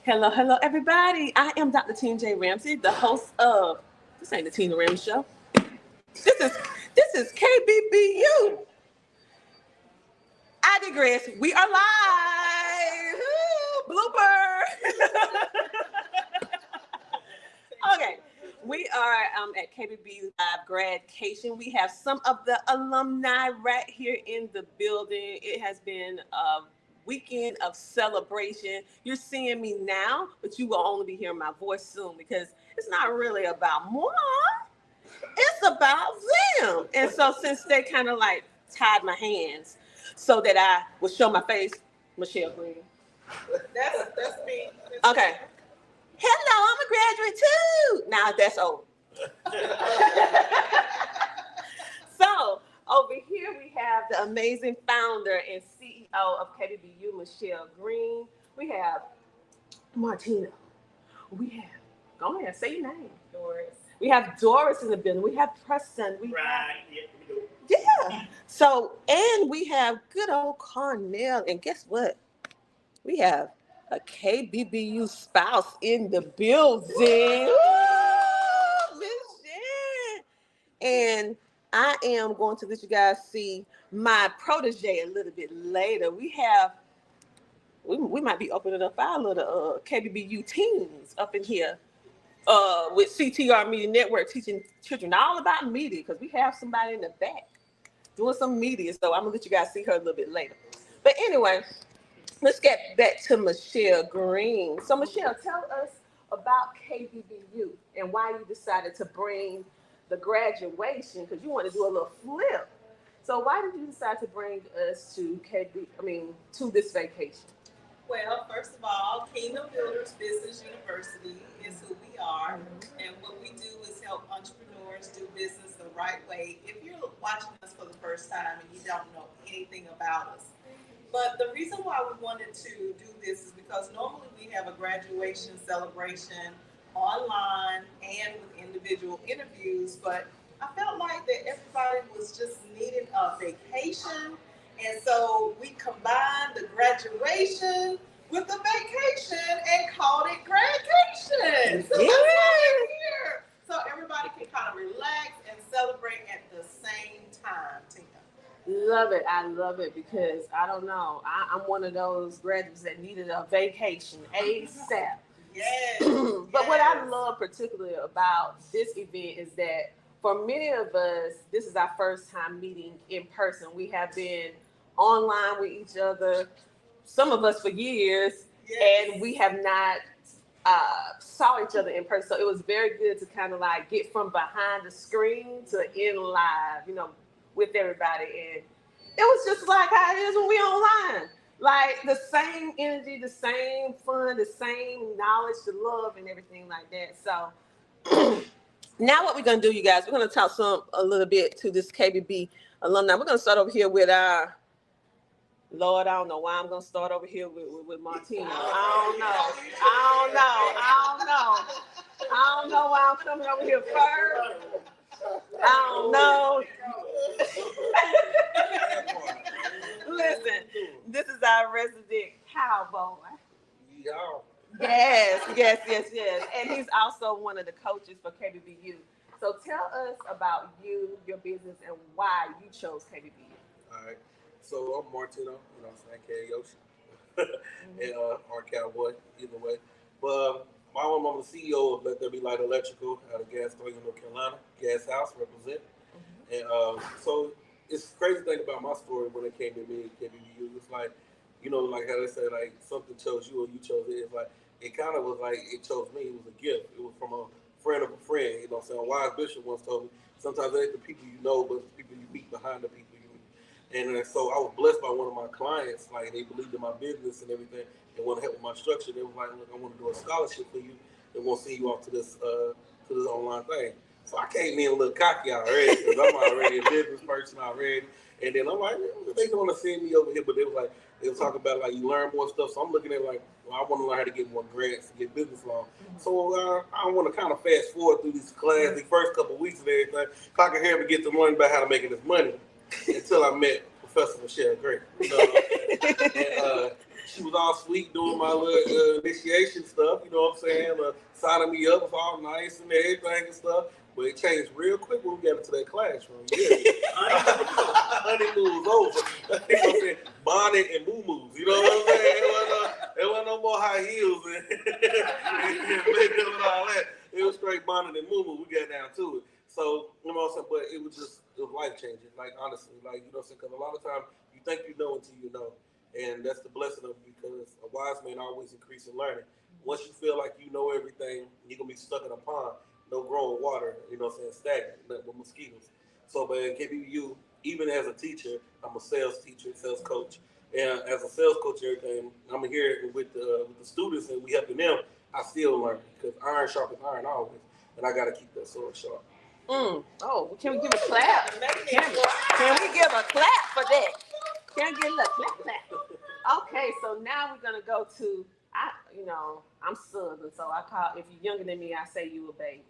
Hello, hello, everybody. I am Dr. Tina J. Ramsey, the host of this ain't the Tina Ramsey Show. This is KBBU. I digress. We are live. Blooper. Okay. We are at KBBU Grad-Cation. We have some of the alumni right here in the building. It has been a weekend of celebration. You're seeing me now, but you will only be hearing my voice soon because it's not really about moi. It's about them. And so since they kind of like tied my hands so that I would show my face, Michelle Green. That's me. Okay. Hello, I'm a graduate too. Now that's old. So over here we have the amazing founder and CEO of KBBU, Michelle Green. We have Martina. We have, go ahead, say your name. Doris. We have Doris in the building. We have Preston. Yeah. So, and we have good old Cornell. And guess what? We have a KBBU spouse in the building. Woo! Miss Jen. And I am going to let you guys see my protege a little bit later. We might be opening up our little KBBU teams up in here with CTR Media Network, teaching children all about media, because we have somebody in the back doing some media. So I'm going to let you guys see her a little bit later. But anyway, let's get back to Michelle Green. So Michelle, tell us about KBBU and why you decided to bring the graduation, because you want to do a little flip. So why did you decide to bring us to to this vacation? Well, first of all, Kingdom Builders Business University is who we are. Mm-hmm. And what we do is help entrepreneurs do business the right way. If you're watching us for the first time and you don't know anything about us. But the reason why we wanted to do this is because normally we have a graduation celebration online and with individual interviews. But I felt like that everybody was just needing a vacation. And so we combined the graduation with the vacation and called it Grad-Cation. So that's why we're here. So everybody can kind of relax and celebrate at the same time, Tina. Love it. I love it because I don't know. I'm one of those graduates that needed a vacation ASAP. Yes. But what I love particularly about this event is that for many of us, this is our first time meeting in person. We have been online with each other, some of us for years, and we have not saw each other in person. So it was very good to kind of like get from behind the screen to in live, with everybody. And it was just like how it is when we online. Like the same energy, the same fun, the same knowledge, the love and everything like that. So now what we're going to do, you guys, we're going to talk a little bit to this KBB alumni. We're going to start over here with our, Lord, I don't know why I'm going to start over here with Martina. I don't know why I'm coming over here first. I don't know. Listen, this is our resident cowboy. Yes. And he's also one of the coaches for KBBU. So tell us about you, your business, and why you chose KBBU. All right. So I'm Martino, K Yoshi, and our cowboy, either way. But I'm the CEO of Let There Be Light Electrical out of Gas 3 in North Carolina, Gas House, represent. Mm-hmm. And so it's the crazy thing about my story when it came to me at KBBU. It's like, like how they say, like something chose you or you chose it. It's like, it kind of was like it chose me. It was a gift. It was from a friend of a friend. You know what I'm saying? Wise Bishop once told me, sometimes it ain't the people you know, but it's the people you meet behind the people you meet. And so I was blessed by one of my clients. Like, they believed in my business and everything and want to help with my structure. They was like, look, I want to do a scholarship for you and want to send you off to this online thing. So I came in a little cocky already because I'm already a business person already. And then I'm like, they want to send me over here, but they were talking about like you learn more stuff. So I'm looking at like, well, I want to learn how to get more grants to get business loans. So I want to kind of fast forward through these classes, the first couple of weeks and everything, so I can help me get to learn about how to make this money until I met Professor Michelle Green. And, she was was all sweet doing my little initiation stuff, you know what I'm saying? Signing me up was all nice and everything and stuff. But it changed real quick when we got into that classroom. Yeah. Honeymoon was over. You know what I'm saying? Bonnet and moo-moos. You know what I'm saying? There wasn't no more high heels and makeup and all that. It was straight bonnet and moo-moo. We got down to it. So, you know what I'm saying? But it was life-changing. Like, honestly. Like, you know what I'm saying? Because a lot of times you think you know until you know. And that's the blessing of it, because a wise man always increase in learning. Once you feel like you know everything, you're going to be stuck in a pond. No growing water, you know what I'm saying, stagnant, nothing but mosquitoes. So, but in KBBU, even as a teacher, I'm a sales teacher, sales coach. And as a sales coach, everything, I'm here with the students and we helping them. I still learn, because iron sharpens iron always. And I got to keep that sword sharp. Oh, can we give a clap? Can we give a clap for that? Can I get a little clap? Okay, so now we're gonna go to I'm Southern, so I call, if you're younger than me, I say you a baby.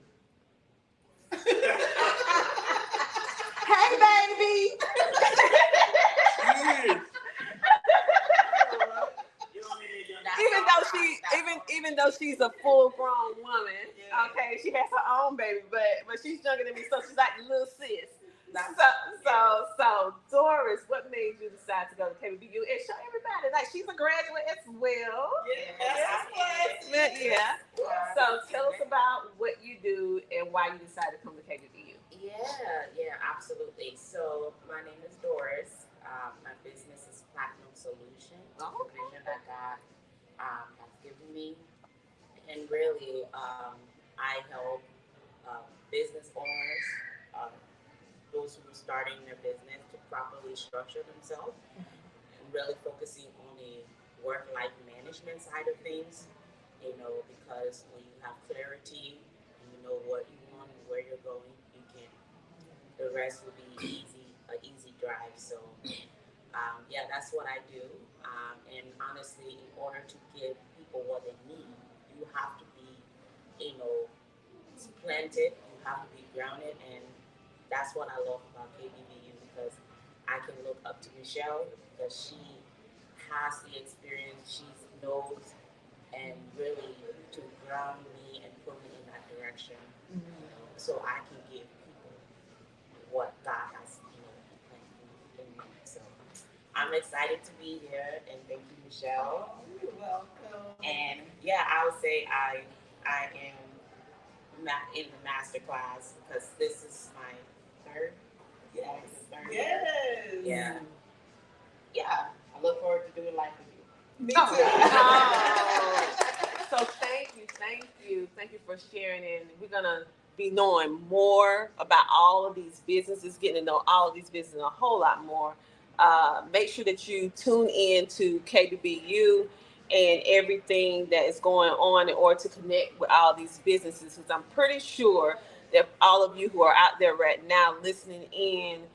Hey, baby. Even though she's a full-grown woman, okay, she has her own baby, but she's younger than me, so she's like the little sis. So Doris, what made you decide to go to KBBU and show everybody like she's a graduate as well? Yeah. So tell us about what you do and why you decided to come to KBBU. Yeah, absolutely. So my name is Doris. My business is Platinum Solutions. The vision that God has given me, and really, I help business owners. Those who are starting their business to properly structure themselves and really focusing on the work-life management side of things, because when you have clarity and you know what you want and where you're going, the rest will be an easy drive. So, that's what I do. And honestly, in order to give people what they need, you have to be, planted, you have to be grounded, and that's what I love about KBBU, because I can look up to Michelle because she has the experience, she knows, and really to ground me and put me in that direction, so I can give people what God has, planned in me. So I'm excited to be here, and thank you, Michelle. You're welcome. And I would say I am in the master class because this is my third. Yes. Yeah. I look forward to doing life with you. Me too. So thank you for sharing, and we're gonna be knowing more about all of these businesses, getting to know all of these businesses a whole lot more. Make sure that you tune in to KBBU and everything that is going on in order to connect with all these businesses, because I'm pretty sure that all of you who are out there right now listening in,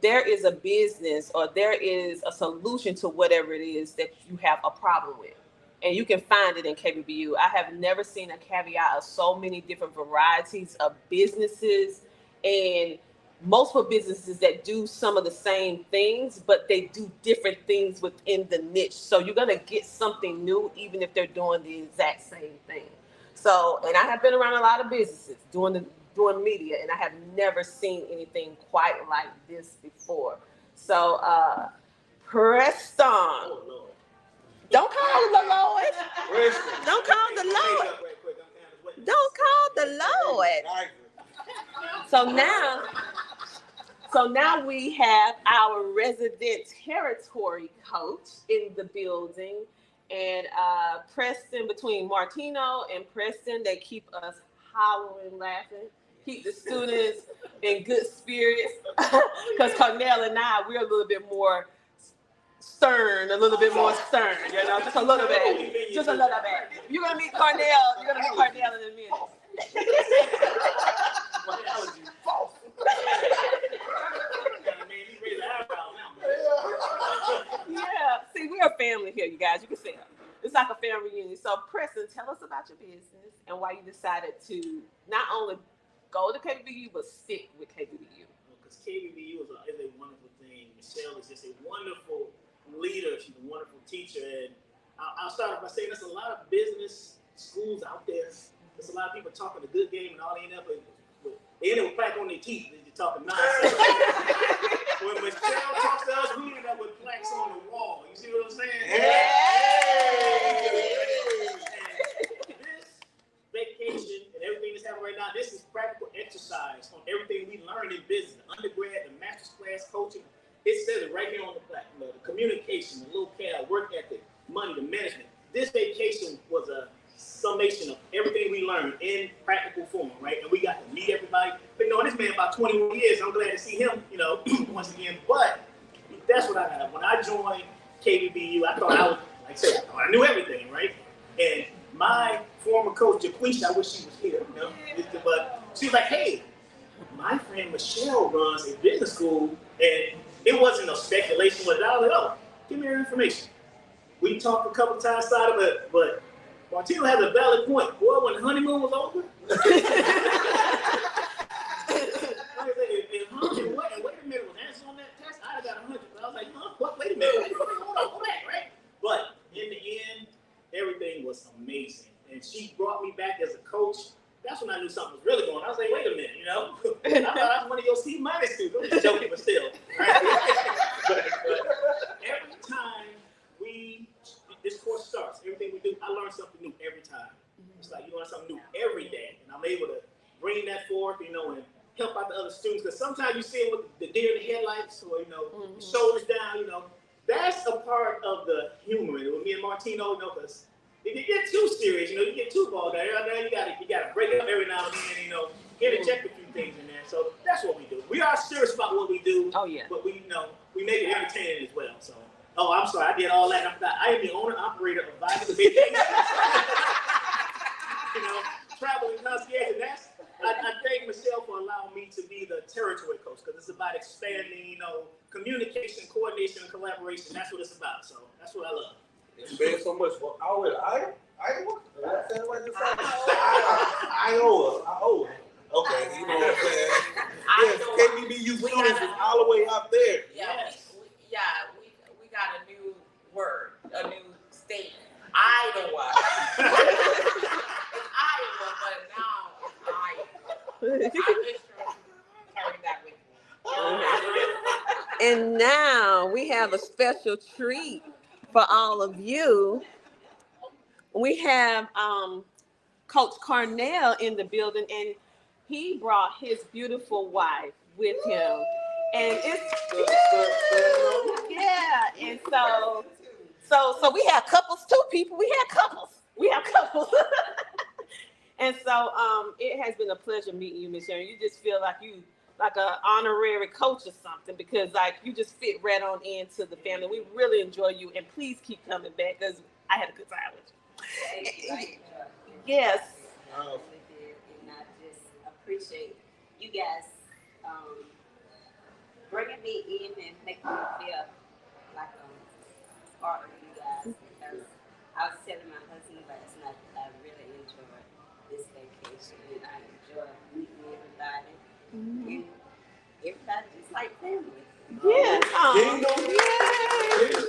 there is a business or there is a solution to whatever it is that you have a problem with. And you can find it in KBBU. I have never seen a caveat of so many different varieties of businesses and multiple businesses that do some of the same things, but they do different things within the niche. So you're going to get something new, even if they're doing the exact same thing. So, and I have been around a lot of businesses doing media, and I have never seen anything quite like this before. So, Preston. Oh, Lord. Don't call the Lord. Don't call the Lord. Don't call the Lord. So now we have our resident territory coach in the building. And Preston, between Martino and Preston, they keep us hollering, laughing, keep the students in good spirits. Because Cornell and I, we're a little bit more stern, just a little bit. You're gonna meet Cornell in a minute. See, we're a family here, you guys. You can see it. It's like a family reunion. So, Preston, tell us about your business and why you decided to not only go to KBBU, but stick with KBBU. Because KBBU is a wonderful thing. Michelle is just a wonderful leader. She's a wonderful teacher. And I'll start off by saying there's a lot of business schools out there. There's a lot of people talking a good game and all they end up with plaque on their teeth. They're talking nonsense. When Michelle talks to us, we end up with plaques on the wall. You see what I'm saying? Hey! And this vacation and everything that's happening right now, this is practical exercise on everything we learned in business, the undergrad, the master's class coaching. It says it right here on the plaque. You know, the communication, the locale, work ethic, money, the management. This vacation was a summation of everything we learned in practical form, right? And we got to meet everybody. Been knowing this man about 21 years. I'm glad to see him, you know, once again. But that's what I got. When I joined KBBU, I thought I was, like I said, I thought I knew everything, right? And my former coach, Jaquisha, I wish she was here, you know, but she was like, hey, my friend Michelle runs a business school, and it wasn't no speculation. I was like, oh, give me her information. We talked a couple times about it, but Martino has a valid point. Boy, when the honeymoon was over, and wait a minute, was answer on that test? I got 100. But I was like, huh? What? Wait a minute. Hold on, go back, right? But in the end, everything was amazing. And she brought me back as a coach. That's when I knew something was really going on. I was like, wait a minute, you know? I thought I was one of your C- students. I'm just joking, but still. Right? but every time this course starts, everything we do, I learn something new every time. It's like you learn something new every day. And I'm able to bring that forth, you know, and help out the other students. Because sometimes you see it with the deer in the headlights or, you know, shoulders down, you know. That's a part of the humor. And with me and Martino, you know, because if you get too serious, you know, you get too bogged down, you gotta break it up every now and then, you know, interject a few things in there. So that's what we do. We are serious about what we do. Oh yeah. But we, you know, we make it entertaining as well. So, oh, I'm sorry, I did all that. I am the owner operator of Vital Vacation. You know, traveling concierge, and that's. I thank Michelle for allowing me to be the territory coach because it's about expanding, you know, communication, coordination, and collaboration. That's what it's about. So that's what I love. It's been so much for Iowa. Iowa? Okay, you know what I'm saying? Yes, KBBU students is all the way out there. Yes. We got a new word, a new state. Iowa. It's Iowa, but now it's Iowa. Carry that with me. And now we have a special treat for all of you. We have Coach Carnell in the building, and he brought his beautiful wife with him. And it's yeah, and so we have couples too, people. We have couples. And so it has been a pleasure meeting you, Miss Sharon. You just feel like you like an honorary coach or something because like you just fit right on into the family. We really enjoy you, and please keep coming back because I had a good time with you. Yes. And I just appreciate you guys bringing me in and making me feel like I'm part of you guys because I was telling my husband last night that I really enjoyed this vacation and I enjoy meeting everybody and everybody just like family. Yes. Yeah.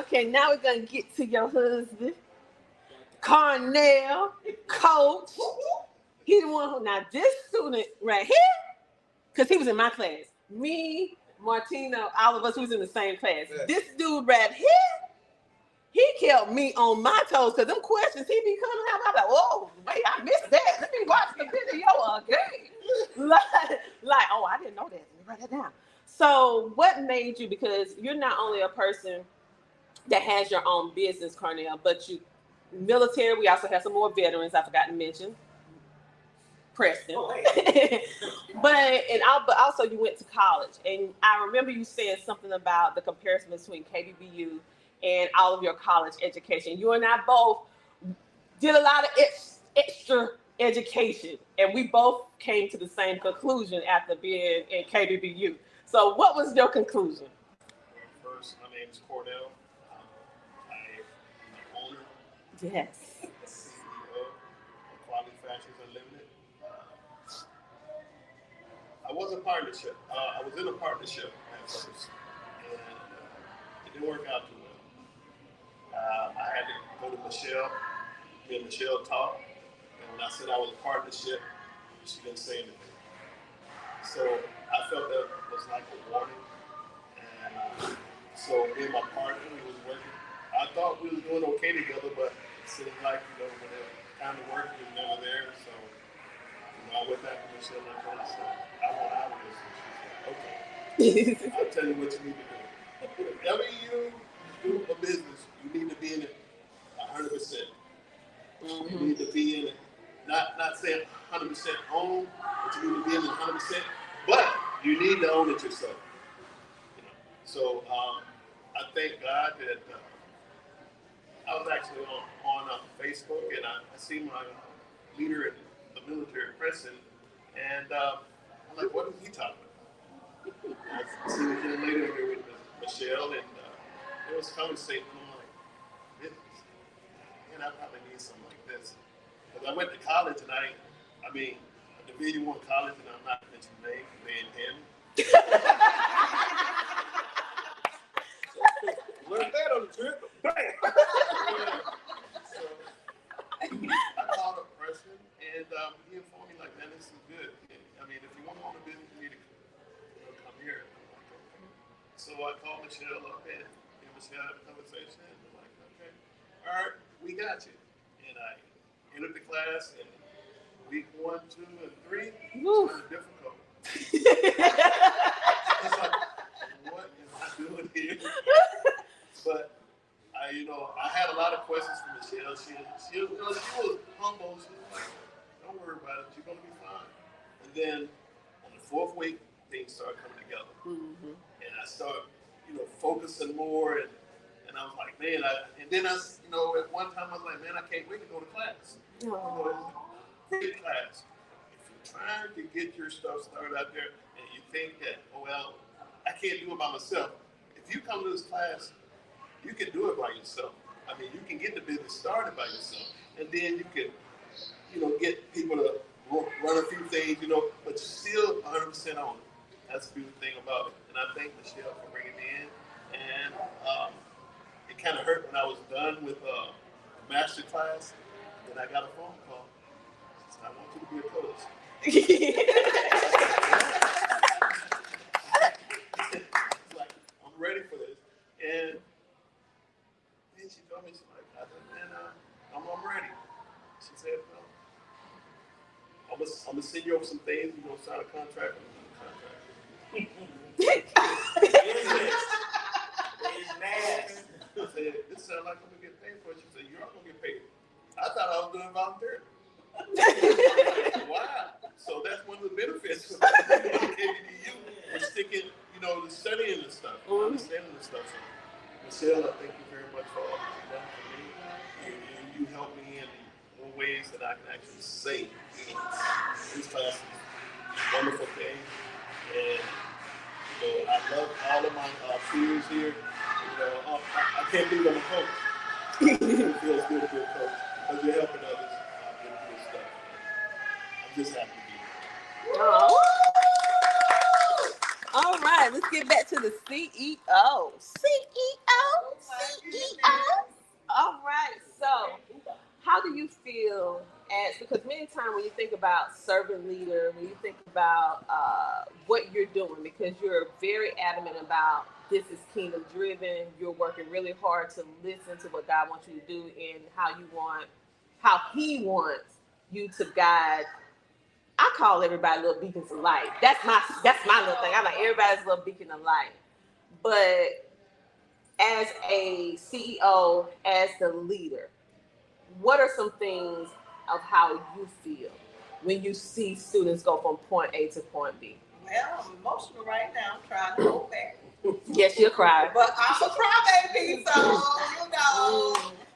Okay, now we're gonna get to your husband, Carnell, Coach. He the one who now this student right here, because he was in my class. Me, Martino, all of us who was in the same class. Yeah. This dude right here, he kept me on my toes because them questions he be coming out. I'm like, whoa, wait, I missed that. Let me watch the video again. like, oh, I didn't know that. Let me write that down. So what made you, because you're not only a person that has your own business, Carnell, but you military, we also have some more veterans I forgot to mention. Preston. Oh, hey. but also you went to college. And I remember you saying something about the comparison between KBBU and all of your college education. You and I both did a lot of extra education, and we both came to the same conclusion after being in KBBU. So what was your conclusion? First, my name is Cordell. I am the owner. Yes. The CEO of Quality Fashions Unlimited. I was a partnership. I was in a partnership at first, and it didn't work out too well. I Michelle. Me and Michelle talked, and when I said I was a partnership, she didn't say anything. So I felt that was like a warning. And so me and my partner, we was working. I thought we was doing okay together, but it seemed like, when it time to work, he was never there. So, I went back to Michelle and I said, I want out of this. And she said, okay, I'll tell you what you need to do. Whenever you do a business, you need to be in it 100%. You need to be in it, not saying 100% own, but you need to be in it 100%. But you need to own it yourself. So I thank God that I was actually on Facebook, and I see my leader in the military prison, and I'm like, what is he talking about? I see the young lady over here with Michelle, and it was conversating. I'm like, business. Man, I probably need something like this. Because I went to college, and a Division I college, and I'm not mentioning names, man, him. Learned that on the trip. Bam! So I called up Preston, and he informed me, like, man, this is good. If you want to own a business, you need to come here. So I called Michelle up, and Michelle had a conversation, and I'm like, okay, all right, we got you. And I entered the class, and week 1, 2, and 3, it was difficult. It's like, what am I doing here? But I had a lot of questions for Michelle. She was humble. She was like, don't worry about it. You're going to be fine. And then on the 4th week, things started coming together. Mm-hmm. And I started, focusing more. And I was like, man, at one time I was like, man, I can't wait to go to class. It was a great class. If you're trying to get your stuff started out there and you think that, I can't do it by myself. If you come to this class, you can do it by yourself. You can get the business started by yourself. And then you can, get people to run a few things, but you're still 100% on it. That's the beautiful thing about it. And I thank Michelle for bringing me in. And it kind of hurt when I was done with the master class. Then I got a phone call. She said, I want you to be a coach. It's like, I'm ready for this. And then she told me, she's like, I'm ready. She said, well, I'm going to send you over some things. You're going to sign a contract. I said, this sounds like I'm going to get paid for it. She said, you're not going to get paid. I thought I was doing volunteer. Wow. So that's one of the benefits of KBBU is sticking, the studying and stuff, understanding the stuff. So, Michelle, I thank you very much for all that you've done for me. You helped me in more ways that I can actually say this class is a wonderful thing. And I love all of my peers here. I can't believe I'm a coach. It feels good to be a coach because you're helping others get good stuff. I'm just happy to be here. Oh. All right, let's get back to the CEO. All right, so how do you feel because many times when you think about servant leader, when you think about what you're doing, because you're very adamant about this is kingdom driven, you're working really hard to listen to what God wants you to do and how he wants you to guide. I call everybody little beacons of light. That's my little thing. I'm like everybody's little beacon of light. But as a CEO, as the leader, what are some things of how you feel when you see students go from point A to point B? Well, I'm emotional right now. I'm trying to hold back. Yes, you'll cry. But I'm a crybaby, so.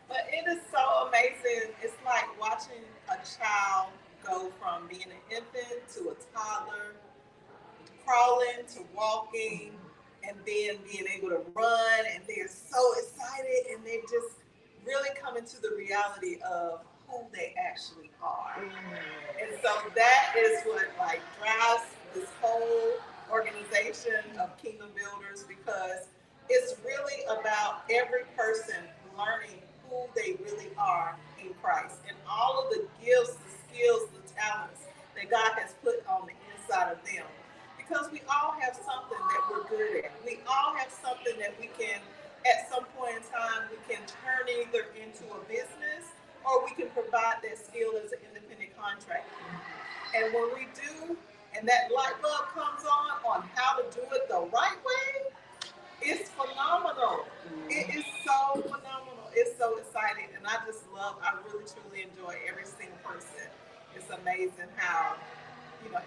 But it is so amazing. It's like watching a child go from being an infant to a toddler, crawling to walking, and then being able to run, and they're so excited, and they just really come into the reality of who they actually are. And so that is what drives this whole organization of Kingdom Builders, because it's really about every person learning who they really are in Christ, and all of the gifts, the skills, the talents that God has put on the inside of them. Because we all have something that we're good at. We all have something that we can, at some point in time, we can turn either into a business or we can provide that skill as an independent contractor. And when we do, and that light bulb comes on how to do it the right way, it's phenomenal. It is so phenomenal. It's so exciting. And I really truly enjoy every single person. It's amazing how,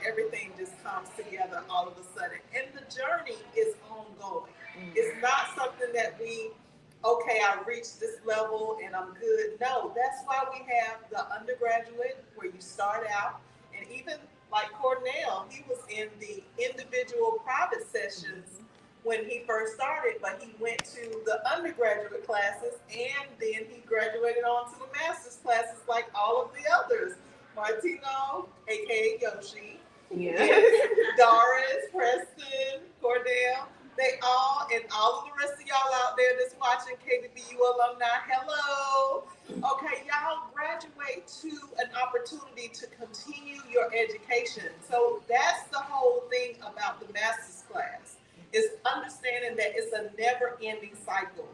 everything just comes together all of a sudden. And the journey is ongoing. It's not something that I reached this level and I'm good. No, that's why we have the undergraduate where you start out. And even like Cornell, he was in the individual private sessions when he first started, but he went to the undergraduate classes and then he graduated on to the master's classes like all of the others. Martino, aka Yoshi, Doris, Preston, Cordell, they all, and all of the rest of y'all out there that's watching, KBBU alumni, hello. Okay, y'all graduate to an opportunity to continue your education. So that's the whole thing about the master's class, is understanding that it's a never-ending cycle.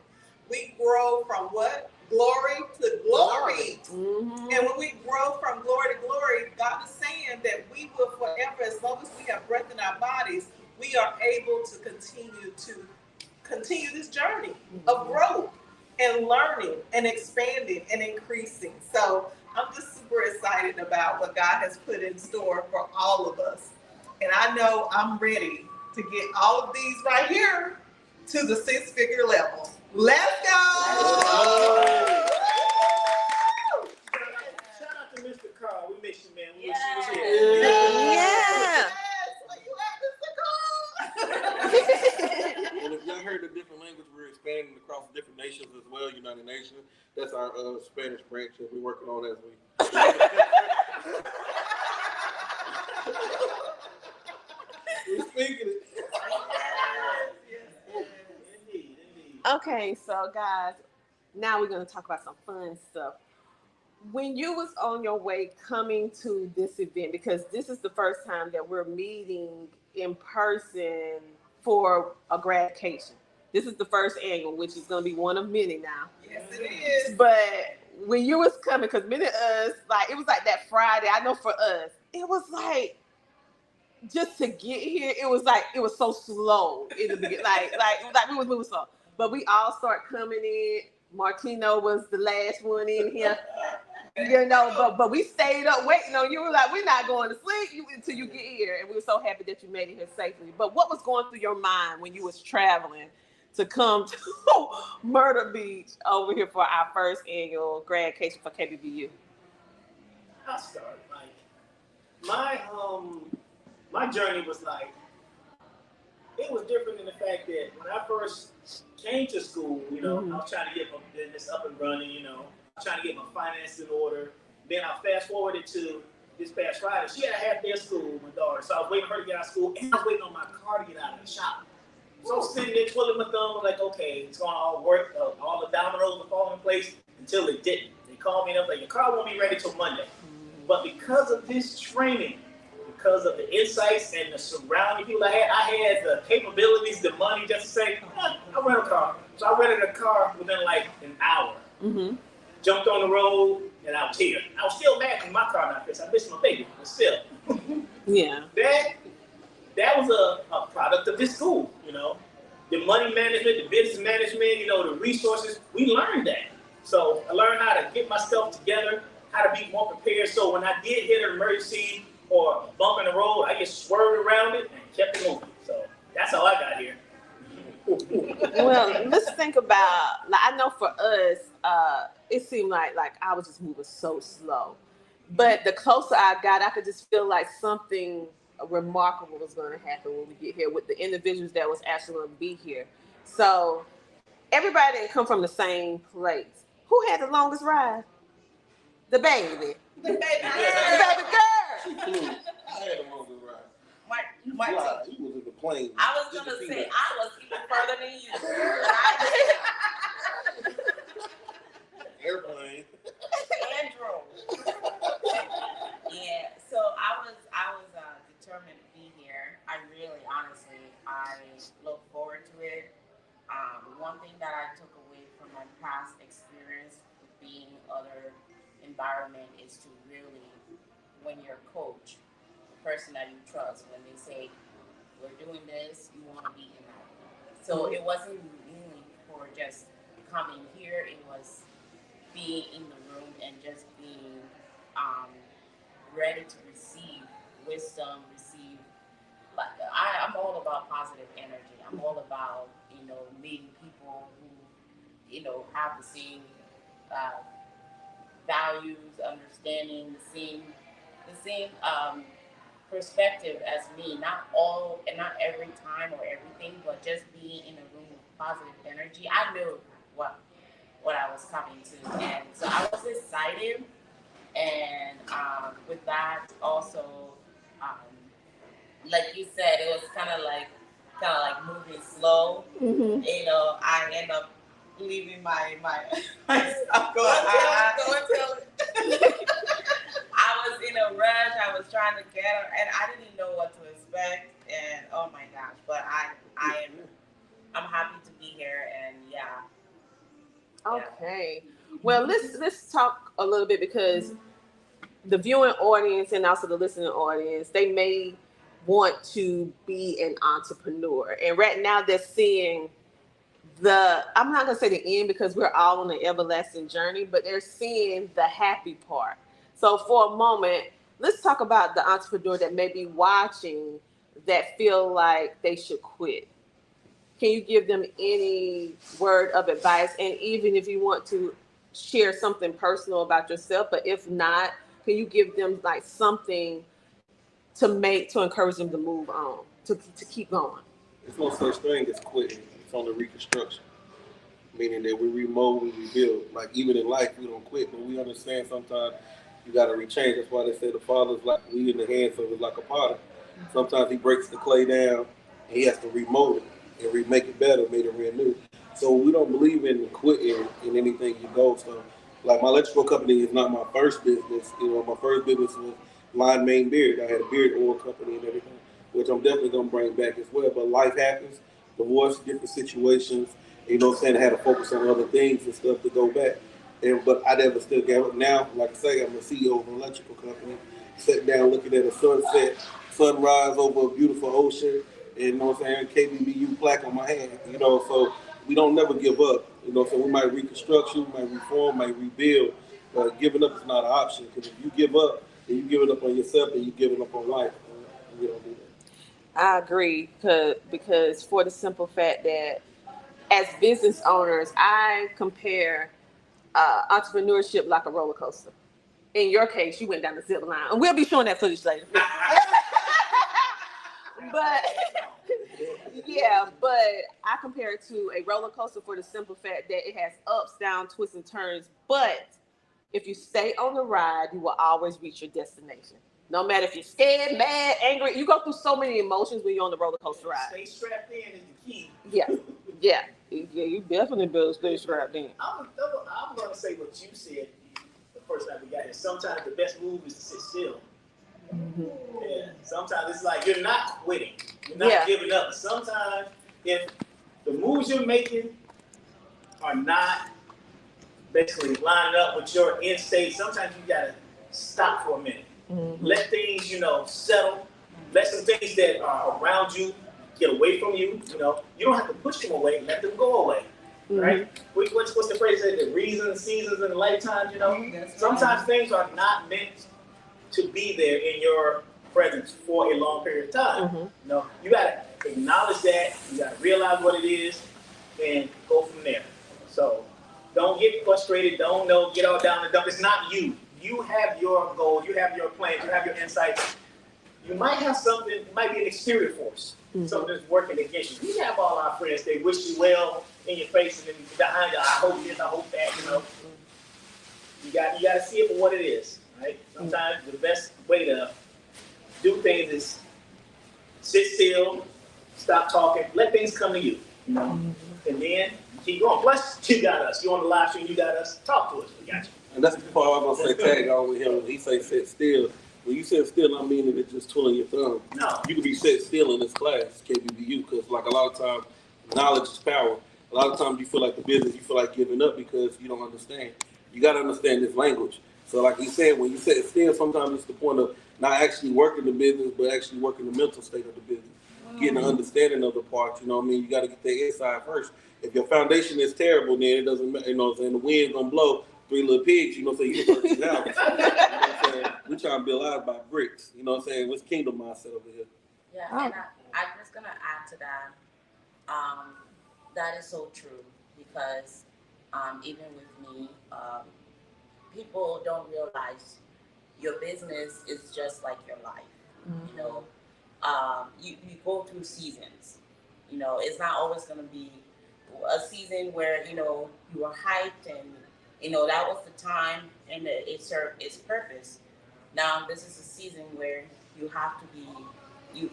We grow from what? Glory to glory. Mm-hmm. And when we grow from glory to glory, God is saying that we will forever, as long as we have breath in our bodies, we are able to continue this journey of growth and learning and expanding and increasing. So I'm just super excited about what God has put in store for all of us. And I know I'm ready to get all of these right here to the 6-figure level. Let's go! Shout out to Mr. Carl. We miss you, man. We wish you was here. Yeah. And if y'all heard the different language, we're expanding across different nations as well, United Nations. That's our Spanish branch that we're working on as we. We're speaking it. Indeed. Okay, so guys, now we're going to talk about some fun stuff. When you was on your way coming to this event, because this is the first time that we're meeting in person for a grad-cation. This is the first annual, which is going to be one of many now. Yes, it is. But when you was coming, because many of us, like, it was like that Friday, I know for us, it was like, just to get here, it was so slow in the beginning. It was like we was moving slow. But we all start coming in. Martino was the last one in here. But we stayed up waiting on you. We were like, we're not going to sleep until you get here. And we were so happy that you made it here safely. But what was going through your mind when you was traveling to come to Myrtle Beach over here for our first annual grad-cation for KBBU? I'll start. My journey was it was different in the fact that when I first came to school, I was trying to get my business up and running, trying to get my finances in order. Then I fast forwarded to this past Friday. She had a half day of school with my daughter. So I was waiting for her to get out of school and I was waiting on my car to get out of the shop. So I'm sitting there twiddling my thumb. I'm like, okay, it's going to all work. All the dominoes are falling in place until it didn't. They called me and I was like, your car won't be ready till Monday. But because of this training, because of the insights and the surrounding people I had the capabilities, the money just to say, I rent a car. So I rented a car within an hour. Mm-hmm. Jumped on the road and I was here. I was still mad because my car not fixed. I missed my baby, but still. Yeah. That was a product of this school, The money management, the business management, the resources, we learned that. So I learned how to get myself together, how to be more prepared. So when I did hit an emergency or a bump in the road, I just swerved around it and kept it moving. So that's how I got here. Well, let's think about, I know for us, it seemed like I was just moving so slow. But the closer I got, I could just feel like something remarkable was going to happen when we get here with the individuals that was actually going to be here. So everybody didn't come from the same place. Who had the longest ride? The baby. The baby girl. She flew. I had the longest ride. Mike. He was in the plane. I was going to say, I was even further than you. airplane. And drove. Yeah, so I was determined to be here. I really, honestly, I look forward to it. One thing that I took away from my past experience with being in other environment is to really, when you're a coach, the person that you trust, when they say, we're doing this, you want to be in that. So it wasn't really for just coming here, it was being in the room and just being ready to receive wisdom, receive, like, I'm all about positive energy. I'm all about, meeting people who, have the same uh, values, understanding, the same perspective as me. Not all, and not every time or everything, but just being in a room with positive energy. I knew what I was coming to, and so I was excited. And with that, also, um, like you said, it was kind of like moving slow. Mm-hmm. I end up leaving my my stuff going. Go and tell it. I was in a rush. I was trying to get her, and I didn't know what to expect. And oh my gosh! But I'm happy to be here, and yeah. Okay. Well, let's talk a little bit, because the viewing audience and also the listening audience, they may want to be an entrepreneur. And right now they're seeing I'm not going to say the end, because we're all on an everlasting journey, but they're seeing the happy part. So for a moment, let's talk about the entrepreneur that may be watching that feel like they should quit. Can you give them any word of advice? And even if you want to share something personal about yourself, but if not, can you give them like something to encourage them to move on, to keep going? There's no such thing as quitting. It's on the reconstruction, meaning that we remold, we rebuild. Like even in life, we don't quit, but we understand sometimes you got to rechange. That's why they say the Father's like we in the hands of it like a potter. Sometimes he breaks the clay down and he has to remold it and remake it better, make it renew. So we don't believe in quitting in anything you go. So like my electrical company is not my first business. My first business was Line Main Beard. I had a beard oil company and everything, which I'm definitely gonna bring back as well. But life happens, divorce, different situations. What I'm saying, I had to focus on other things and stuff to go back. But I never still gave up. Now, like I say, I'm a CEO of an electrical company, sitting down looking at a sunset, sunrise over a beautiful ocean, and what I'm saying, KBBU plaque on my hand. So we don't never give up. So we might reconstruct you, might reform, might rebuild, but giving up is not an option. Because if you give up, then you give it up on yourself, and you give it up on life. And we don't do that. I agree, because for the simple fact that as business owners, I compare entrepreneurship like a roller coaster. In your case, you went down the zip line, and we'll be showing that footage later. But yeah, but I compare it to a roller coaster for the simple fact that it has ups, downs, twists, and turns. But if you stay on the ride, you will always reach your destination. No matter if you're scared, mad, angry, you go through so many emotions when you're on the roller coaster ride. Stay strapped in is the key. Yeah, you definitely better stay strapped in. I'm going to say what you said the first time we got here. Sometimes the best move is to sit still. Mm-hmm. Yeah. Sometimes it's like you're not quitting. You're not giving up. Sometimes if the moves you're making are not basically lining up with your end state, sometimes you got to stop for a minute. Mm-hmm. Let things, settle. Let some things that are around you get away from you. You don't have to push them away. Let them go away. Mm-hmm. Right? What's the phrase that the reasons, seasons, and lifetimes? Sometimes things are not meant to be there in your presence for a long period of time. Mm-hmm. You got to acknowledge that. You got to realize what it is, and go from there. So don't get frustrated. Don't get all down the dump. It's not you. You have your goals. You have your plans. You have your insights. You might have something. It might be an exterior force. Mm-hmm. Something that's working against you. We have all our friends. They wish you well in your face, and then behind you, I hope this, I hope that. You got to see it for what it is. Right? Sometimes the best way to do things is sit still, stop talking, let things come to you. and then you keep going. Plus, you got us. You on the live stream, you got us. Talk to us. We got you. And that's the part I was gonna say. Tag on with him. When he say sit still. When you sit still, I mean it's just twirling your thumb. No. You can be sit still in this class, KBBU, because like a lot of times, knowledge is power. A lot of times you feel like the business, you feel like giving up because you don't understand. You got to understand this language. So like he said, when you sit still, sometimes it's the point of not actually working the business, but actually working the mental state of the business. Getting an understanding of the parts, you know what I mean? You got to get the inside first. If your foundation is terrible, then it doesn't matter, you know what I'm saying? The wind's going to blow 3 little pigs, you know what I'm saying? You can purchase it out. You know what I'm saying? We trying to build ours by bricks, you know what I'm saying? What's kingdom mindset over here? Yeah, and I'm just gonna add to that. That is so true because even with me, people don't realize your business is just like your life. You know, you go through seasons. You know, it's not always gonna be a season where you know you were hyped and you know that was the time and it served its purpose. Now this is a season where you have to be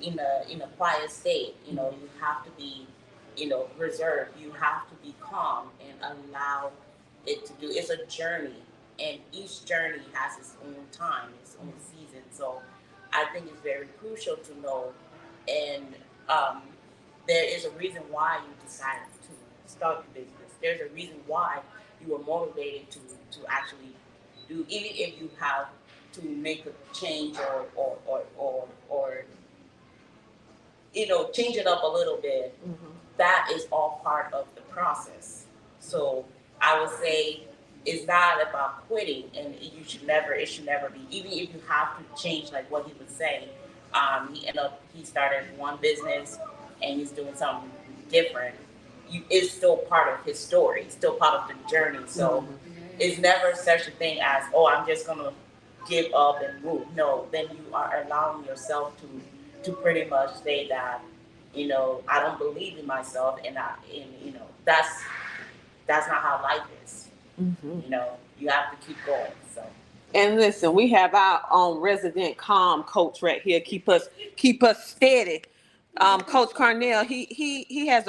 in a quiet state. You know, you have to be reserved. You have to be calm and allow it to do. It's a journey, and each journey has its own time, its own season. So I think it's very crucial to know, and there is a reason why you decided to start the business. There's a reason why you were motivated to actually do, even if you have to make a change or change it up a little bit. That is all part of the process. So I would say it's not about quitting, and it should never be. Even if you have to change, like what he was saying, he started one business and he's doing something different. It's still part of his story, it's still part of the journey. So it's never such a thing as, oh, I'm just gonna give up and move. No, then you are allowing yourself to pretty much say that, I don't believe in myself, and that's not how life is. You have to keep going. So. And listen, we have our own resident calm coach right here. Keep us steady. Coach Carnell, he has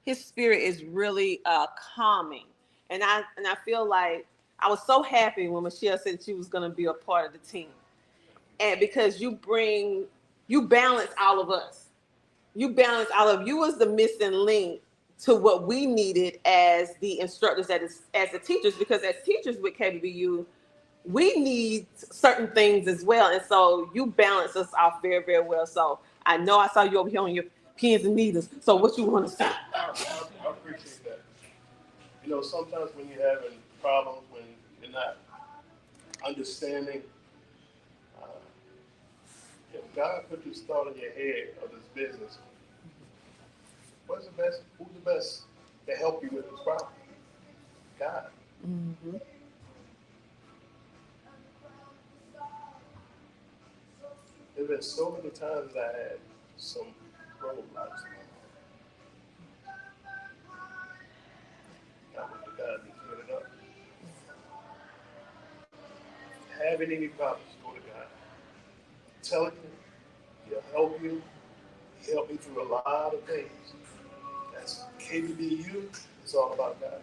his spirit is really calming, and I feel like I was so happy when Michelle said she was going to be a part of the team, and because you balance all of us. You was the missing link to what we needed as the instructors, as the teachers, because as teachers with KBBU, we need certain things as well. And so you balance us off very, very well. So I know I saw you over here on your pins and needles. So what you want to say? I appreciate that. Sometimes when you're having problems, when you're not understanding, if God put this thought in your head of this business, who's the best to help you with this problem? God. There's been so many times I had some roadblocks in my life. I went to God and cleared it up. Having any problems, go to God. Tell him, he'll help you. He helped me through a lot of things. That's KBBU. It's all about God.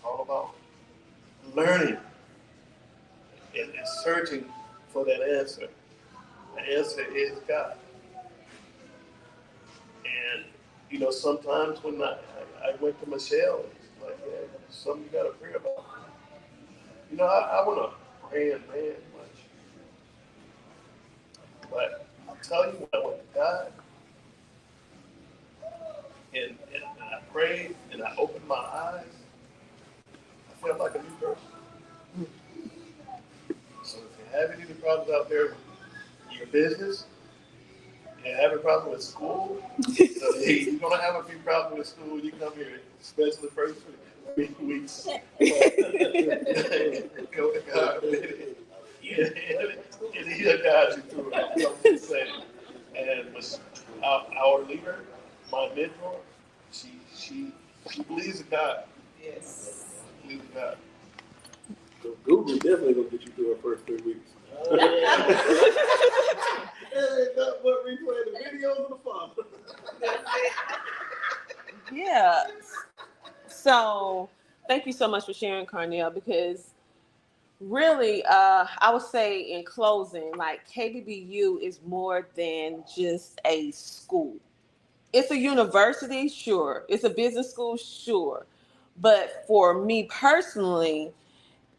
All about learning and searching for that answer. The answer is God. And, sometimes when I went to Michelle, it's like, yeah, something you got to pray about. I want to pray and man much. But I'll tell you, when I went to God, and I prayed and I opened my eyes, I felt like a new person. So if you have any problems out there with your business, you're having problems with school, so you're going to have a few problems with school. You come here, especially the first 3 weeks. Go to God. And he'll guide you through it. I'm just saying. And our leader, my mentor, she believes in God. Yes. She believes in God. So Google definitely gonna get you through our first 3 weeks. It ain't nothing but replaying the videos of the Father. Yeah. So thank you so much for sharing, Carnell, because really, I would say in closing, like KBBU is more than just a school. It's a university, sure. It's a business school, sure. But for me personally,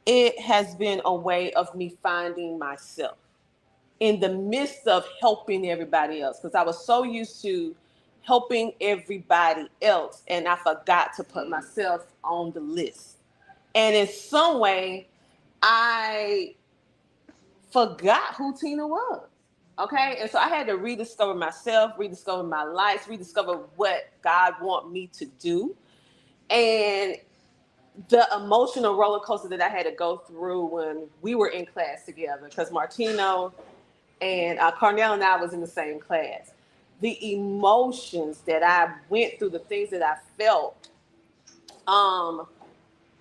it has been a way of me finding myself in the midst of helping everybody else, because I was so used to helping everybody else and I forgot to put myself on the list. And in some way, I forgot who Tina was. Okay. And so I had to rediscover myself, rediscover my life, rediscover what God want me to do. And the emotional roller coaster that I had to go through when we were in class together, because Martino and Carnell and I was in the same class. The emotions that I went through, the things that I felt, um,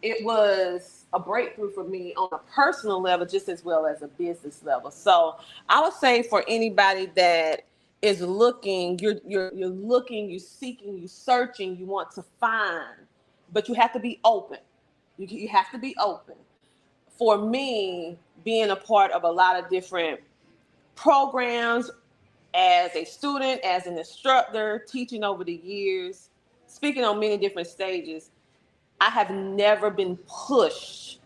it was a breakthrough for me on a personal level just as well as a business level. So I would say for anybody that is looking, you're looking, you're seeking, you're searching, you want to find, but you have to be open. You have to be open. For me, being a part of a lot of different programs as a student, as an instructor, teaching over the years, speaking on many different stages, I have never been pushed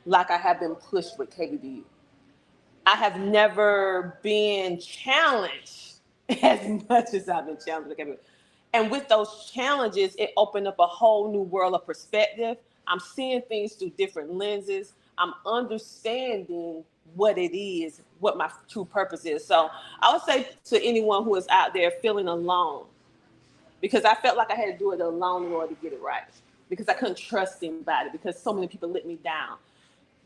like I have been pushed with KBBU. I have never been challenged as much as I've been challenged with KBBU. And with those challenges, it opened up a whole new world of perspective. I'm seeing things through different lenses. I'm understanding what it is, what my true purpose is. So I would say to anyone who is out there feeling alone, because I felt like I had to do it alone in order to get it right, because I couldn't trust anybody, because so many people let me down.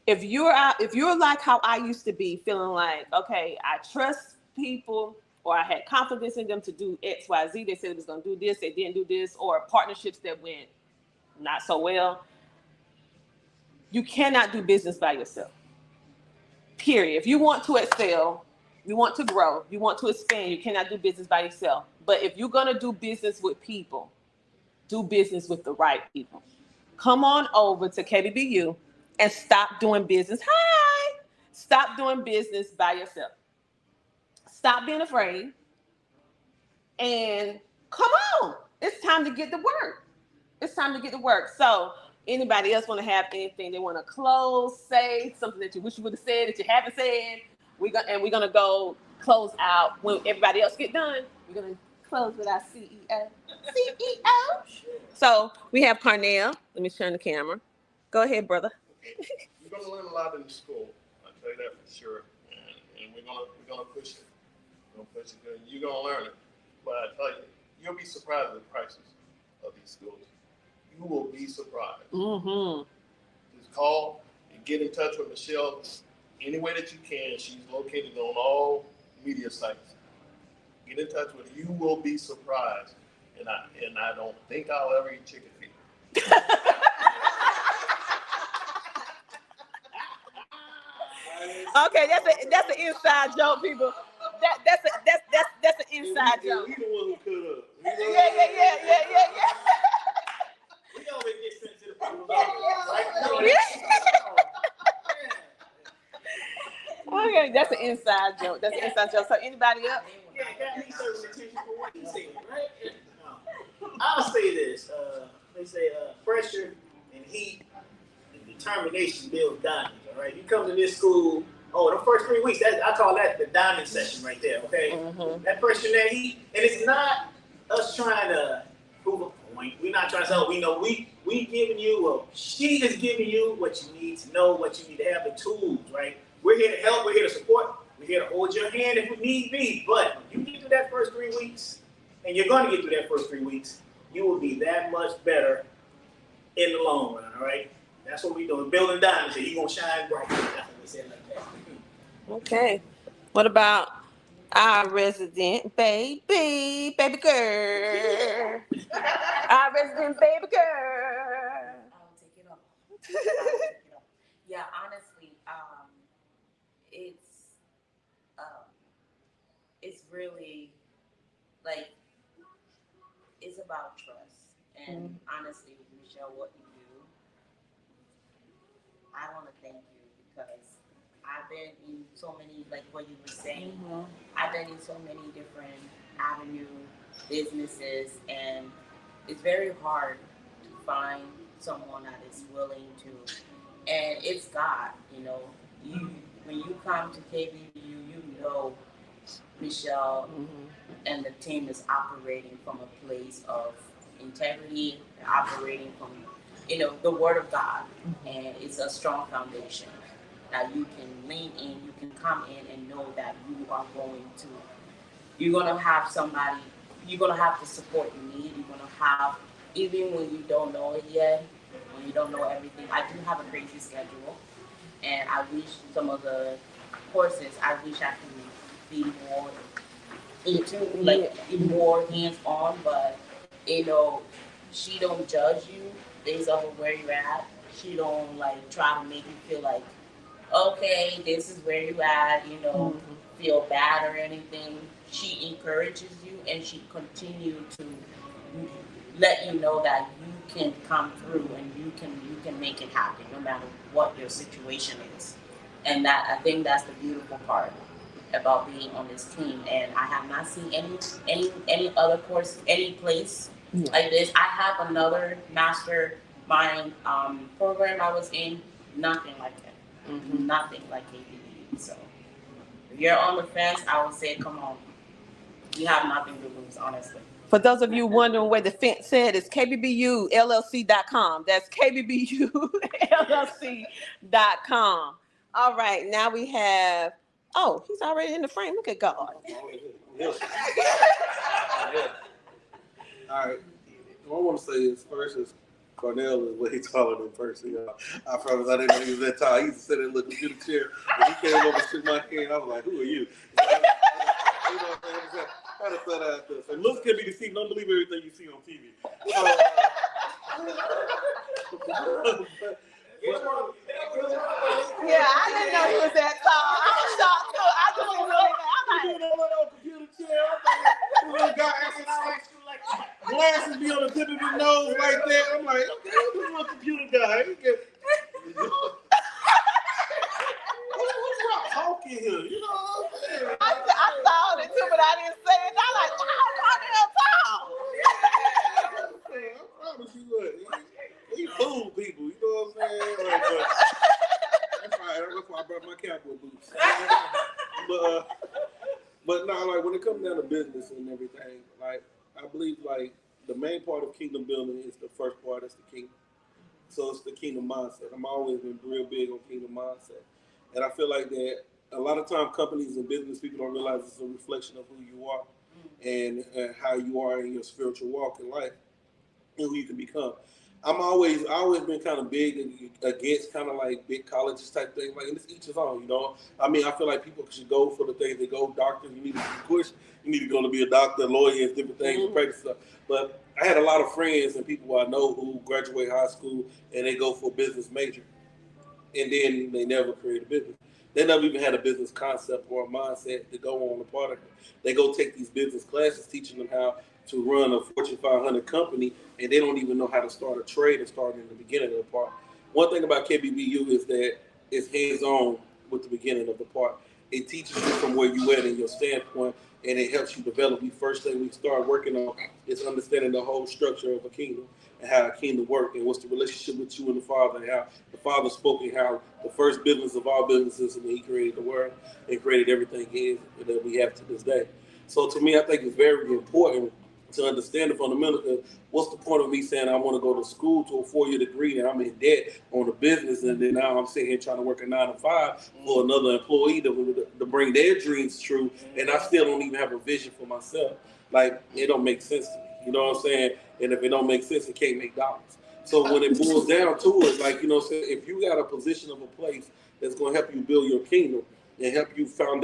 If you're like how I used to be, feeling like, okay, I trust people, or I had confidence in them to do X, Y, Z. They said it was going to do this, they didn't do this, or partnerships that went not so well. You cannot do business by yourself. Period. If you want to excel, you want to grow, you want to expand, you cannot do business by yourself. But if you're going to do business with people, do business with the right people. Come on over to KBBU and stop doing business. Hi! Stop doing business by yourself. Stop being afraid and come on. It's time to get to work. It's time to get to work. So, anybody else want to have anything they want to close, say something that you wish you would have said that you haven't said? We're gonna go close out when everybody else get done. We're gonna close with our CEO. CEO. So we have Carnell. Let me turn the camera. Go ahead, brother. You're going to learn a lot in the school. I tell you that for sure. And we're gonna push it. We're gonna push it good. You're gonna learn it. But I tell you, you'll be surprised at the prices of these schools. You will be surprised. Mm-hmm. Just call and get in touch with Michelle any way that you can. She's located on all media sites. Get in touch with her. You will be surprised. And I don't think I'll ever eat chicken feet. Okay, that's an inside joke, people. That's an inside joke. We the one who cut up. Yeah. We always get sent to the people, right? Okay, that's an inside joke. That's an inside joke. So anybody else? Yeah, got me certain attention for what he said, right? No. I'll say this. They say pressure and heat and determination build diamonds, all right? You come to this school, the first 3 weeks, I call that the diamond session right there, okay? Mm-hmm. That pressure and that heat, and it's not us trying to prove a point. We're not trying to say, we know we giving you, she is giving you what you need to know, what you need to have, the tools, right? We're here to help, we're here to support, we're here to hold your hand if we need be. But when you get through that first 3 weeks, and you're going to get through that first 3 weeks, you will be that much better in the long run, all right? That's what we're doing. Building diamonds, and you're going to shine bright. That's what we say like that. Okay. What about our resident baby girl? Our resident baby girl. I'll take it off. Yeah, honestly, it's really like it's about trust, And honestly, Michelle, what you do, I want to thank you because I've been in so many, like what you were saying, I've been in so many different avenue businesses, and it's very hard to find someone that is willing to, and it's God, you know. You when you come to KBBU, you know Michelle and the team is operating from a place of integrity, they're operating from, you know, the Word of God, and it's a strong foundation that you can lean in, you can come in and know that you are going to, you're gonna have somebody, you're gonna have the support you need, you're gonna have, even when you don't know it yet, when you don't know everything. I do have a crazy schedule, and I wish some of the courses, I wish I could be more into, like, more hands on, but you know, she don't judge you based off of where you're at. She don't like try to make you feel like, okay, this is where you at, you know, feel bad or anything. She encourages you and she continue to let you know that you can come through and you can make it happen no matter what your situation is. And that, I think that's the beautiful part about being on this team. And I have not seen any other course, any place like this. I have another mastermind program I was in, nothing like that. Nothing like KBBU. So if you're on the fence, I would say come on. You have nothing to lose, honestly. For those of you wondering where the fence said, it's kbbulllc.com. That's kbbulllc.com. All right, now we have, oh, he's already in the frame. Look at God. Yeah. All right. What I want to say is first is Cornell is way taller than Percy. Y'all. I promise I didn't know he was that tall. He used to sit in the computer chair. When he came over and shook my hand, I was like, who are you? You know what I'm saying? I just thought out there. So looks can be deceived. Don't believe everything you see on TV. Yeah, I didn't know he was that tall. I was shocked too. I just was really I'm like, computer chair. The little guy glasses be on the tip of his nose like that. I'm like, okay, this little computer guy. What's wrong talking here? You know what I'm saying? I saw it too, but I didn't say it. I'm like, wow, Cornell tall. I promise you what. He fool people. You know what I'm saying? Like, that's right. That's why I brought my cowboy boots. But no, like when it comes down to business and everything, like I believe like the main part of kingdom building is the first part. That's the kingdom. So it's the kingdom mindset. I'm always been real big on kingdom mindset, and I feel like that a lot of time companies and business people don't realize it's a reflection of who you are and how you are in your spiritual walk in life and who you can become. I always been kind of big against kind of like big colleges type thing. Like, and it's each his own, you know. I mean, I feel like people should go for the things they go. Doctors, you need to be pushed. You need to go to be a doctor, lawyer, and different things, and practice stuff. But I had a lot of friends and people I know who graduate high school and they go for a business major, and then they never create a business. They never even had a business concept or a mindset to go on the part of it. They go take these business classes teaching them how to run a Fortune 500 company, and they don't even know how to start a trade and start in the beginning of the part. One thing about KBBU is that it's hands-on with the beginning of the part. It teaches you from where you at in your standpoint, and it helps you develop. The first thing we start working on is understanding the whole structure of a kingdom and how a kingdom works and what's the relationship with you and the Father, and how the Father spoke and how the first business of all businesses when he created the world and created everything is that we have to this day. So to me, I think it's very important to understand the fundamentals. What's the point of me saying I want to go to school to a 4-year degree and I'm in debt on a business, and then now I'm sitting here trying to work a 9 to 5 for another employee to bring their dreams true, and I still don't even have a vision for myself. Like, it don't make sense to me. You know what I'm saying? And if it don't make sense, it can't make dollars. So when it boils down to it, like, you know what I'm saying, if you got a position of a place that's going to help you build your kingdom and help you start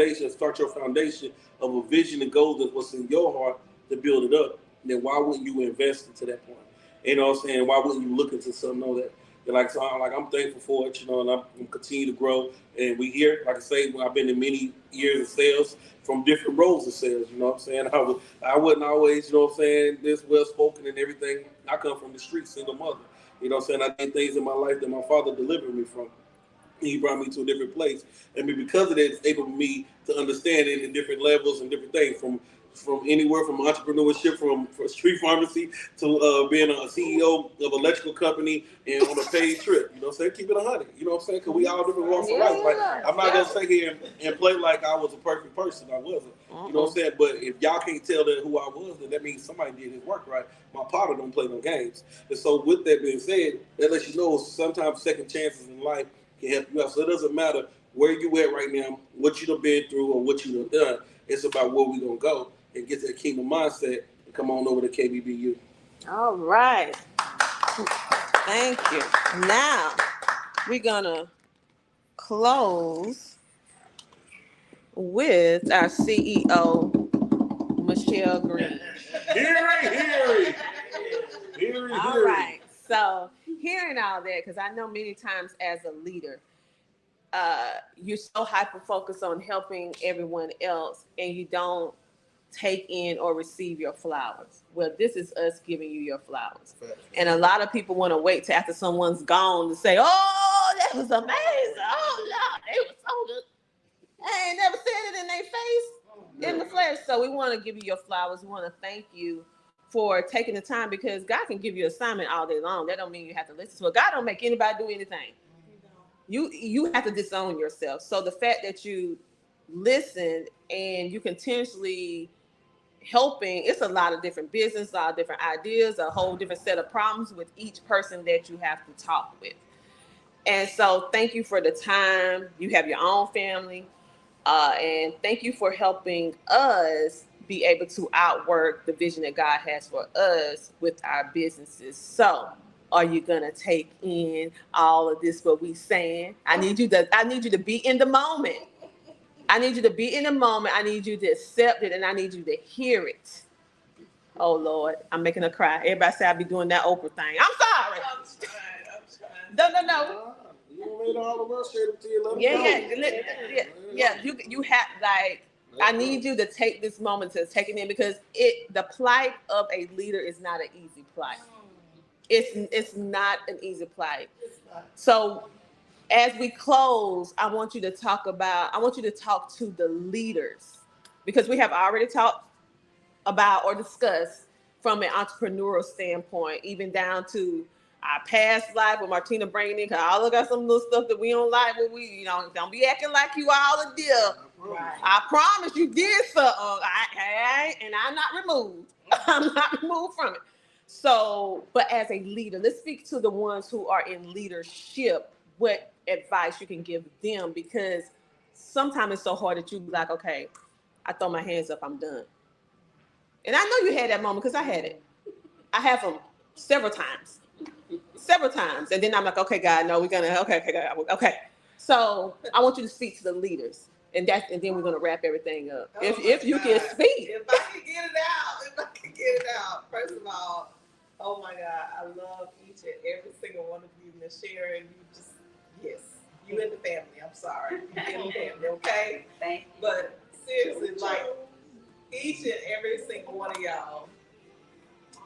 your foundation of a vision and goals of what's in your heart to build it up, then why wouldn't you invest into that point? You know what I'm saying? Why wouldn't you look into something like that? And like so, I'm thankful for it, and I'm continue to grow. And we here, like I say, when I've been in many years of sales from different roles of sales. You know what I'm saying? I wasn't always, this well spoken and everything. I come from the street, single mother. You know what I'm saying? I did things in my life that my father delivered me from. He brought me to a different place, and because of that, it's able for me to understand it in different levels and different things from anywhere from entrepreneurship, from street pharmacy to being a CEO of an electrical company and on a paid trip. You know what I'm saying? Keep it 100. You know what I'm saying? Because we all different walks of life. Like, I'm not going to sit here and play like I was a perfect person. I wasn't. You know what I'm saying? But if y'all can't tell that who I was, then that means somebody did his work right. My father don't play no games. And so with that being said, that lets you know sometimes second chances in life can help you out. So it doesn't matter where you at right now, what you done been through or what you done done. It's about where we going to go and get that kingdom mindset and come on over to KBBU. All right. Thank you. Now, we're going to close with our CEO, Michelle Green. Hear. All right. So, hearing all that, because I know many times as a leader, you're so hyper focused on helping everyone else and you don't take in or receive your flowers. Well, this is us giving you your flowers. And a lot of people want to wait till after someone's gone to say, oh, that was amazing. Oh, Lord, it was so good. I ain't never said it in their face, in the flesh. So we want to give you your flowers. We want to thank you for taking the time, because God can give you an assignment all day long. That don't mean you have to listen to it. God don't make anybody do anything. You have to disown yourself. So the fact that you listen and you continuously helping, it's a lot of different business, a lot of different ideas, a whole different set of problems with each person that you have to talk with. And so thank you for the time. You have your own family. And thank you for helping us be able to outwork the vision that God has for us with our businesses. So are you gonna take in all of this what we saying? I need you to be in the moment. I need you to be in the moment. I need you to accept it and I need you to hear it. Oh Lord, I'm making her cry. Everybody say I be doing that Oprah thing. I'm sorry. I'm trying. No. You made all of us straight up to you. Yeah. You have I need you to take this moment to take it in, because the plight of a leader is not an easy plight. It's not an easy plight. So as we close, I want you to talk to the leaders, because we have already talked about or discussed from an entrepreneurial standpoint, even down to our past life with Martina bringing in, because I all got some little stuff that we don't like, but we, don't be acting like you all a deal. Right. I promise you did something. And I'm not removed. I'm not removed from it. So, but as a leader, let's speak to the ones who are in leadership. What advice you can give them? Because sometimes it's so hard that you be like, okay, I throw my hands up, I'm done. And I know you had that moment, because I had it. I have them several times. And then I'm like, okay, God, no, okay. So I want you to speak to the leaders. And then we're going to wrap everything up. If you can speak. If I can get it out. First of all, oh my God, I love each and every single one of you, Miss Sharon. Yes, you in the family. I'm sorry. You in the family, okay? Thank you. But seriously, like, each and every single one of y'all,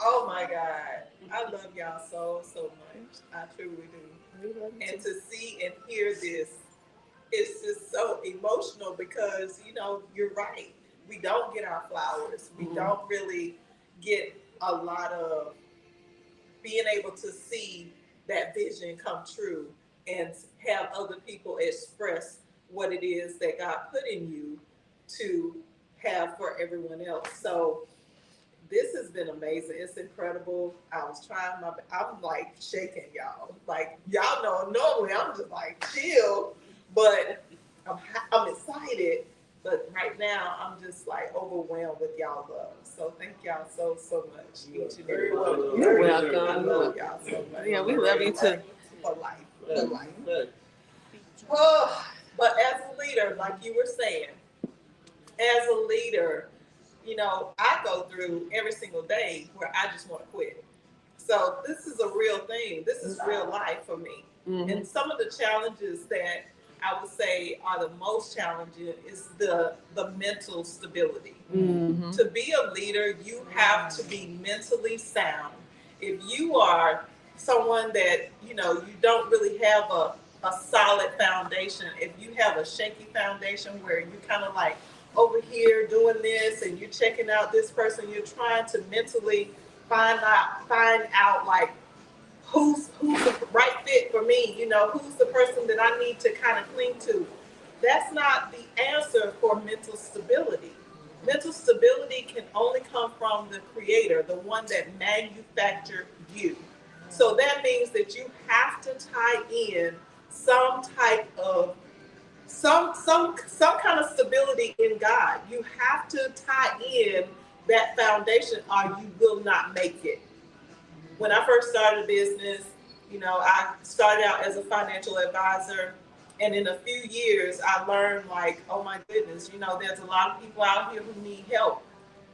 oh my God, I love y'all so much. I truly do. And to see and hear this, it's just so emotional, because you're right. We don't get our flowers. We don't really get a lot of being able to see that vision come true and have other people express what it is that God put in you to have for everyone else. So this has been amazing. It's incredible. I was trying I'm like shaking, y'all. Like, y'all know, normally I'm just like chill, but I'm excited. But right now, I'm just like overwhelmed with y'all love. So thank y'all so much. Each and every one of you. You're welcome. I love y'all so much. Yeah, we love you too. For life. Oh, but as a leader, like you were saying, as a leader, I go through every single day where I just want to quit. So this is a real thing. This is real life for me. And some of the challenges that I would say are the most challenging is the mental stability. To be a leader, you have to be mentally sound. If you are someone that, you know, you don't really have a solid foundation, if you have a shaky foundation where you kind of like over here doing this and you're checking out this person, you're trying to mentally find out like who's the right fit for me, you know, who's the person that I need to kind of cling to. That's not the answer for mental stability. Mental stability can only come from the creator, the one that manufactured you. So that means that you have to tie in some type of some kind of stability in God. You have to tie in that foundation or you will not make it. When I first started a business, you know, I started out as a financial advisor. And in a few years, I learned like, oh my goodness, you know, there's a lot of people out here who need help.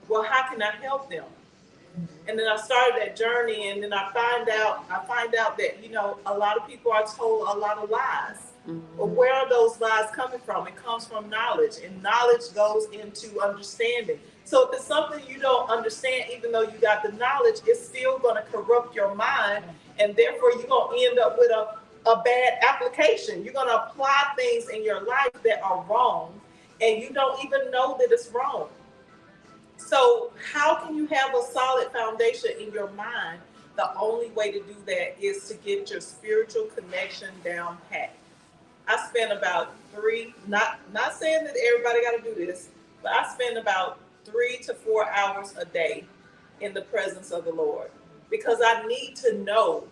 Well, how can I help them? And then I started that journey, and then I find out that, you know, a lot of people are told a lot of lies. But where are those lies coming from? It comes from knowledge, and knowledge goes into understanding. So if it's something you don't understand, even though you got the knowledge, it's still going to corrupt your mind, and therefore you're going to end up with a bad application. You're going to apply things in your life that are wrong, and you don't even know that it's wrong. So how can you have a solid foundation in your mind? The only way to do that is to get your spiritual connection down pat. I spend about not saying that everybody got to do this, but I spend about 3 to 4 hours a day in the presence of the Lord because I need to know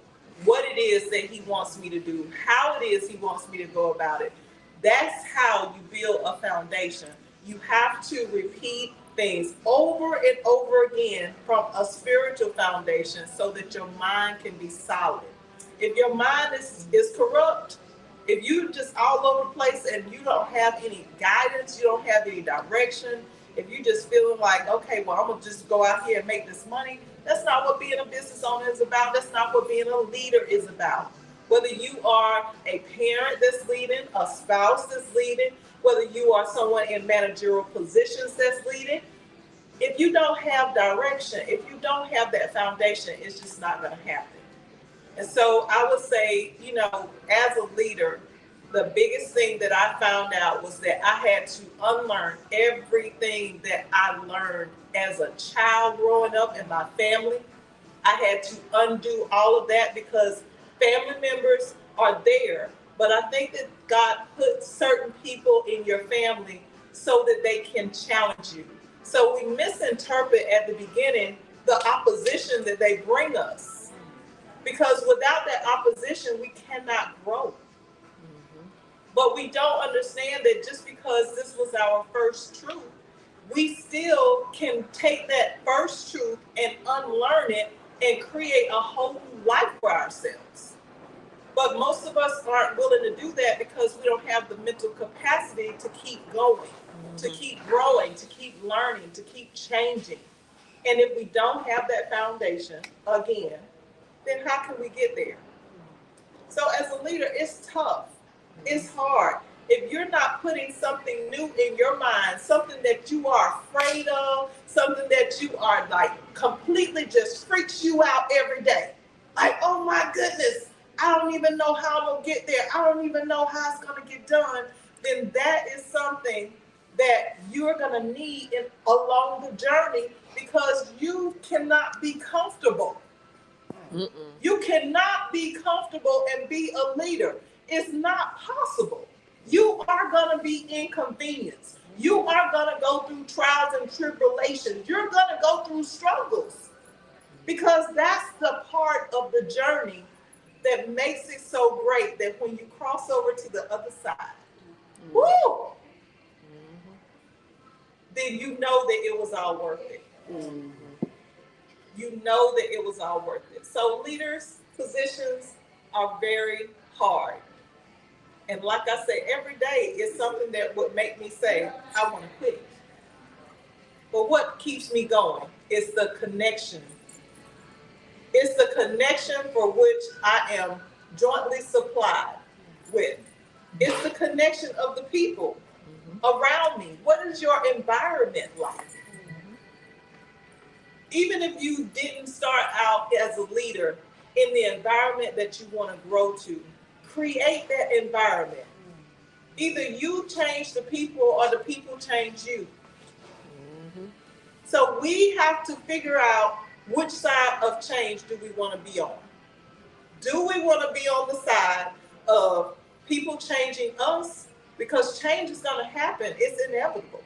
what it is that He wants me to do, how it is He wants me to go about it. That's how you build a foundation. You have to repeat things over and over again from a spiritual foundation so that your mind can be solid. If your mind is corrupt, if you just all over the place and you don't have any guidance, you don't have any direction, if you just feeling like, okay, well, I'm gonna just go out here and make this money, that's not what being a business owner is about. That's not what being a leader is about. Whether you are a parent that's leading, a spouse that's leading, whether you are someone in managerial positions that's leading, if you don't have direction, if you don't have that foundation, it's just not going to happen. And so I would say, you know, as a leader, the biggest thing that I found out was that I had to unlearn everything that I learned as a child growing up in my family. I had to undo all of that because family members are there, but I think that God put certain people in your family so that they can challenge you. So we misinterpret at the beginning the opposition that they bring us. Because without that opposition, we cannot grow. But we don't understand that just because this was our first truth, we still can take that first truth and unlearn it and create a whole new life for ourselves. But most of us aren't willing to do that because we don't have the mental capacity to keep going, to keep growing, to keep learning, to keep changing. And if we don't have that foundation, again, then how can we get there? So as a leader, it's tough. It's hard. If you're not putting something new in your mind, something that you are afraid of, something that you are like completely just freaks you out every day. Like, oh my goodness, I don't even know how I'm going to get there. I don't even know how it's going to get done. Then that is something that you're going to need along the journey because you cannot be comfortable. You cannot be comfortable and be a leader. It's not possible. You are going to be inconvenienced. You are going to go through trials and tribulations. You're going to go through struggles because that's the part of the journey that makes it so great that when you cross over to the other side, woo, then you know that it was all worth it. You know that it was all worth it. So leaders' positions are very hard. And like I said, every day is something that would make me say, I want to quit. But what keeps me going is the connection. It's the connection for which I am jointly supplied with. It's the connection of the people around me. What is your environment like? Even if you didn't start out as a leader in the environment that you want to grow to, create that environment. Either you change the people or the people change you. So we have to figure out which side of change do we want to be on. Do we want to be on the side of people changing us? Because change is going to happen. It's inevitable.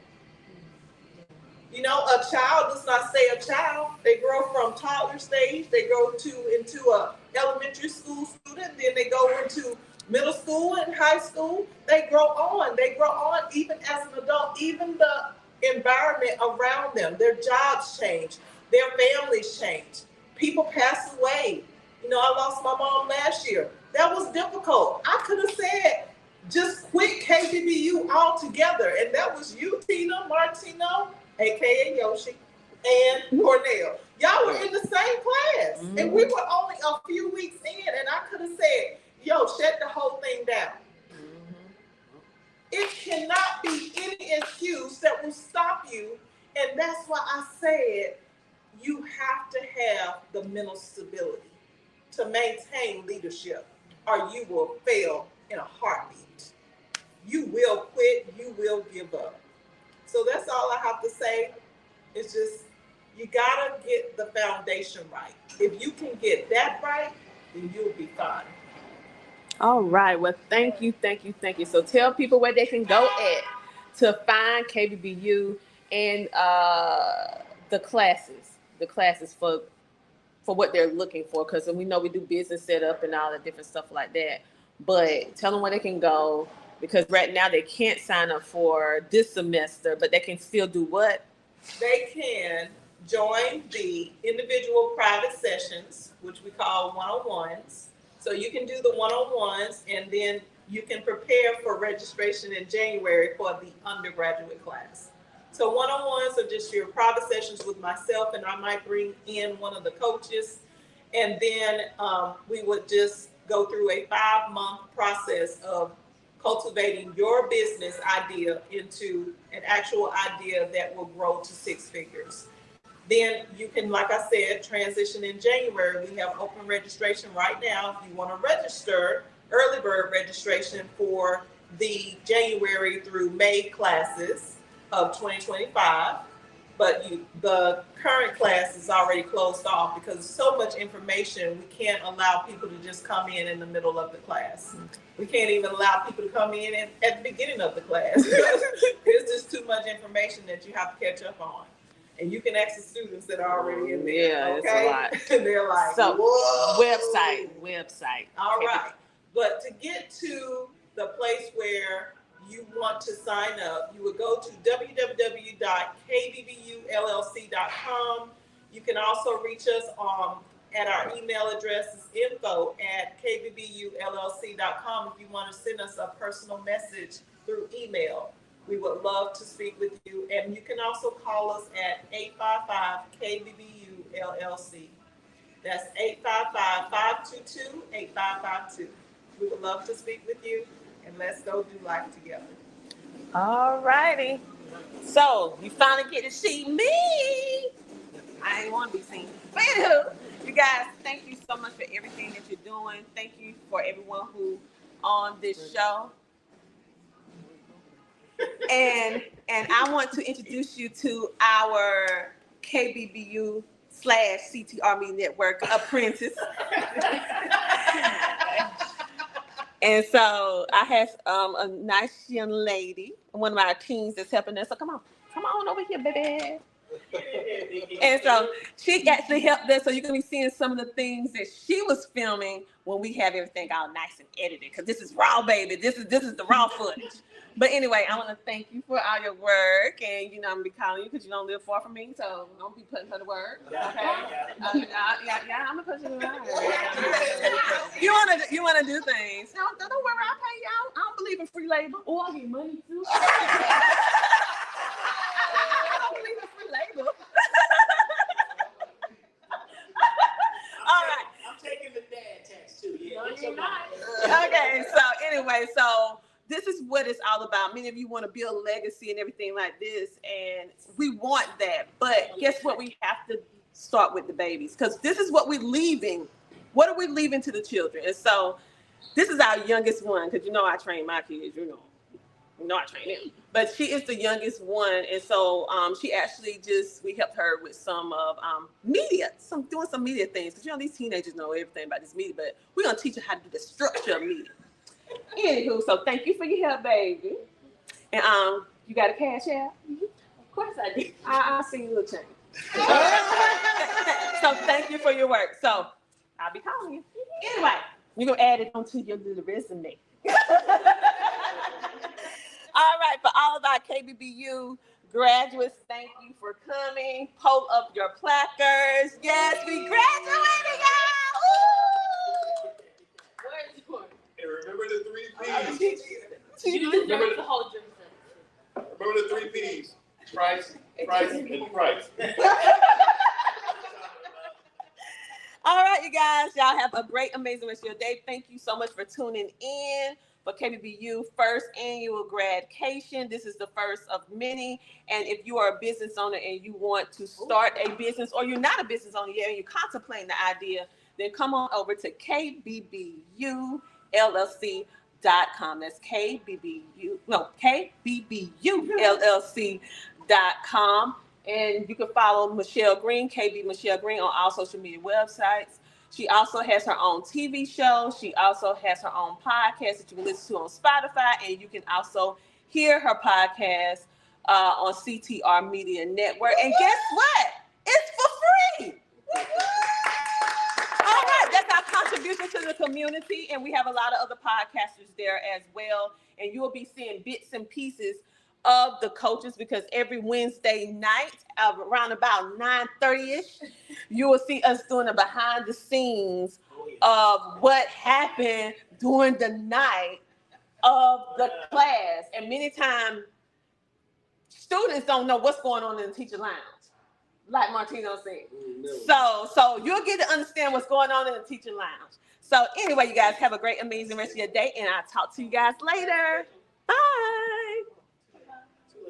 You know, a child does not stay a child. They grow from toddler stage. They go into a elementary school student. Then they go into middle school and high school. They grow on. They grow on even as an adult. Even the environment around them, their jobs change. Their families change. People pass away. You know, I lost my mom last year. That was difficult. I could have said, just quit KBBU altogether. And that was you, Tina, Martino, aka Yoshi, and Cornell. Y'all were in the same class. And we were only a few weeks in, and I could have said, yo, shut the whole thing down. It cannot be any excuse that will stop you. And that's why I said you have to have the mental stability to maintain leadership, or you will fail in a heartbeat. You will quit, you will give up. So that's all I have to say. It's just, you gotta get the foundation right. If you can get that right, then you'll be fine. All right. Well, thank you. So tell people where they can go at to find KBBU and the classes for what they're looking for. Because we know we do business setup and all the different stuff like that. But tell them where they can go, because right now they can't sign up for this semester, but they can still do what? They can join the individual private sessions, which we call one-on-ones. So you can do the one-on-ones, and then you can prepare for registration in January for the undergraduate class. So one-on-ones are just your private sessions with myself, and I might bring in one of the coaches. And then we would just go through a 5-month process of cultivating your business idea into an actual idea that will grow to 6 figures. Then you can, like I said, transition in January. We have open registration right now. If you want to register, early bird registration for the January through May classes of 2025. But the current class is already closed off because so much information, we can't allow people to just come in the middle of the class. We can't even allow people to come in at the beginning of the class. There's just too much information that you have to catch up on. And you can ask the students that are already in there. Yeah, okay? It's a lot. And they're like, so, whoa. Website. All right. But to get to the place where you want to sign up, you would go to www.kbbulllc.com. You can also reach us at our email address is info@kbbulllc.com if you want to send us a personal message through email. We would love to speak with you. And you can also call us at 855-KBBU-LLC. That's 855-522-8552. We would love to speak with you, and let's go do life together. All righty. So you finally get to see me. I didn't want to be seen. But anywho, you guys, thank you so much for everything that you're doing. Thank you for everyone who on this show. And I want to introduce you to our KBBU/CT Army Network apprentice. And so I have a nice young lady, one of our teens that's helping us. So come on over here, baby. And so she actually helped us, so you're going to be seeing some of the things that she was filming when we have everything all nice and edited, because this is raw, baby. This is the raw footage. But anyway, I want to thank you for all your work, and I'm going to be calling you because you don't live far from me, so I'm going to be putting her to work. Okay? Yeah, I'm going to put you to work. You want to do things. No, don't worry, I'll pay you. I don't believe in free labor. Oh, I'll get money too. I don't believe in free labor. All Okay, so anyway, so this is what it's all about. Many of you want to build legacy and everything like this, and we want that. But guess what? We have to start with the babies, because this is what we're leaving. What are we leaving to the children? And so this is our youngest one, because I train my kids, I train them. But she is the youngest one, and so she actually we helped her with some of media, doing some media things. Because these teenagers know everything about this media, but we're gonna teach her how to do the structure of media. Anywho, so thank you for your help, baby. And you got a cash app? Of course I do. I'll see you a little change. So thank you for your work. So I'll be calling you. Anyway, you're gonna add it onto your little resume. All right, for all of our KBBU graduates, thank you for coming. Pull up your placards. Yes, we graduated, y'all. Where's yours? And remember the 3 P's. You deserve to hold yourself. Remember the 3 P's. Price, price, and price. All right, you guys. Y'all have a great, amazing rest of your day. Thank you so much for tuning in for KBBU first annual Grad-Cation. This is the first of many. And if you are a business owner and you want to start a business, or you're not a business owner yet and you're contemplating the idea, then come on over to KBBULLC.com. That's KBBULLC.com. And you can follow Michelle Green, KB Michelle Green, on all social media websites. She also has her own TV show. She also has her own podcast that you can listen to on Spotify. And you can also hear her podcast on CTR Media Network. And guess what? It's for free. All right, that's our contribution to the community. And we have a lot of other podcasters there as well. And you will be seeing bits and pieces of the coaches, because every Wednesday night around about 9:30ish, you will see us doing a behind the scenes of what happened during the night of the class. And many times students don't know what's going on in the teacher lounge, like Martino said. So you'll get to understand what's going on in the teacher lounge. So anyway, you guys have a great, amazing rest of your day, and I'll talk to you guys later. Bye.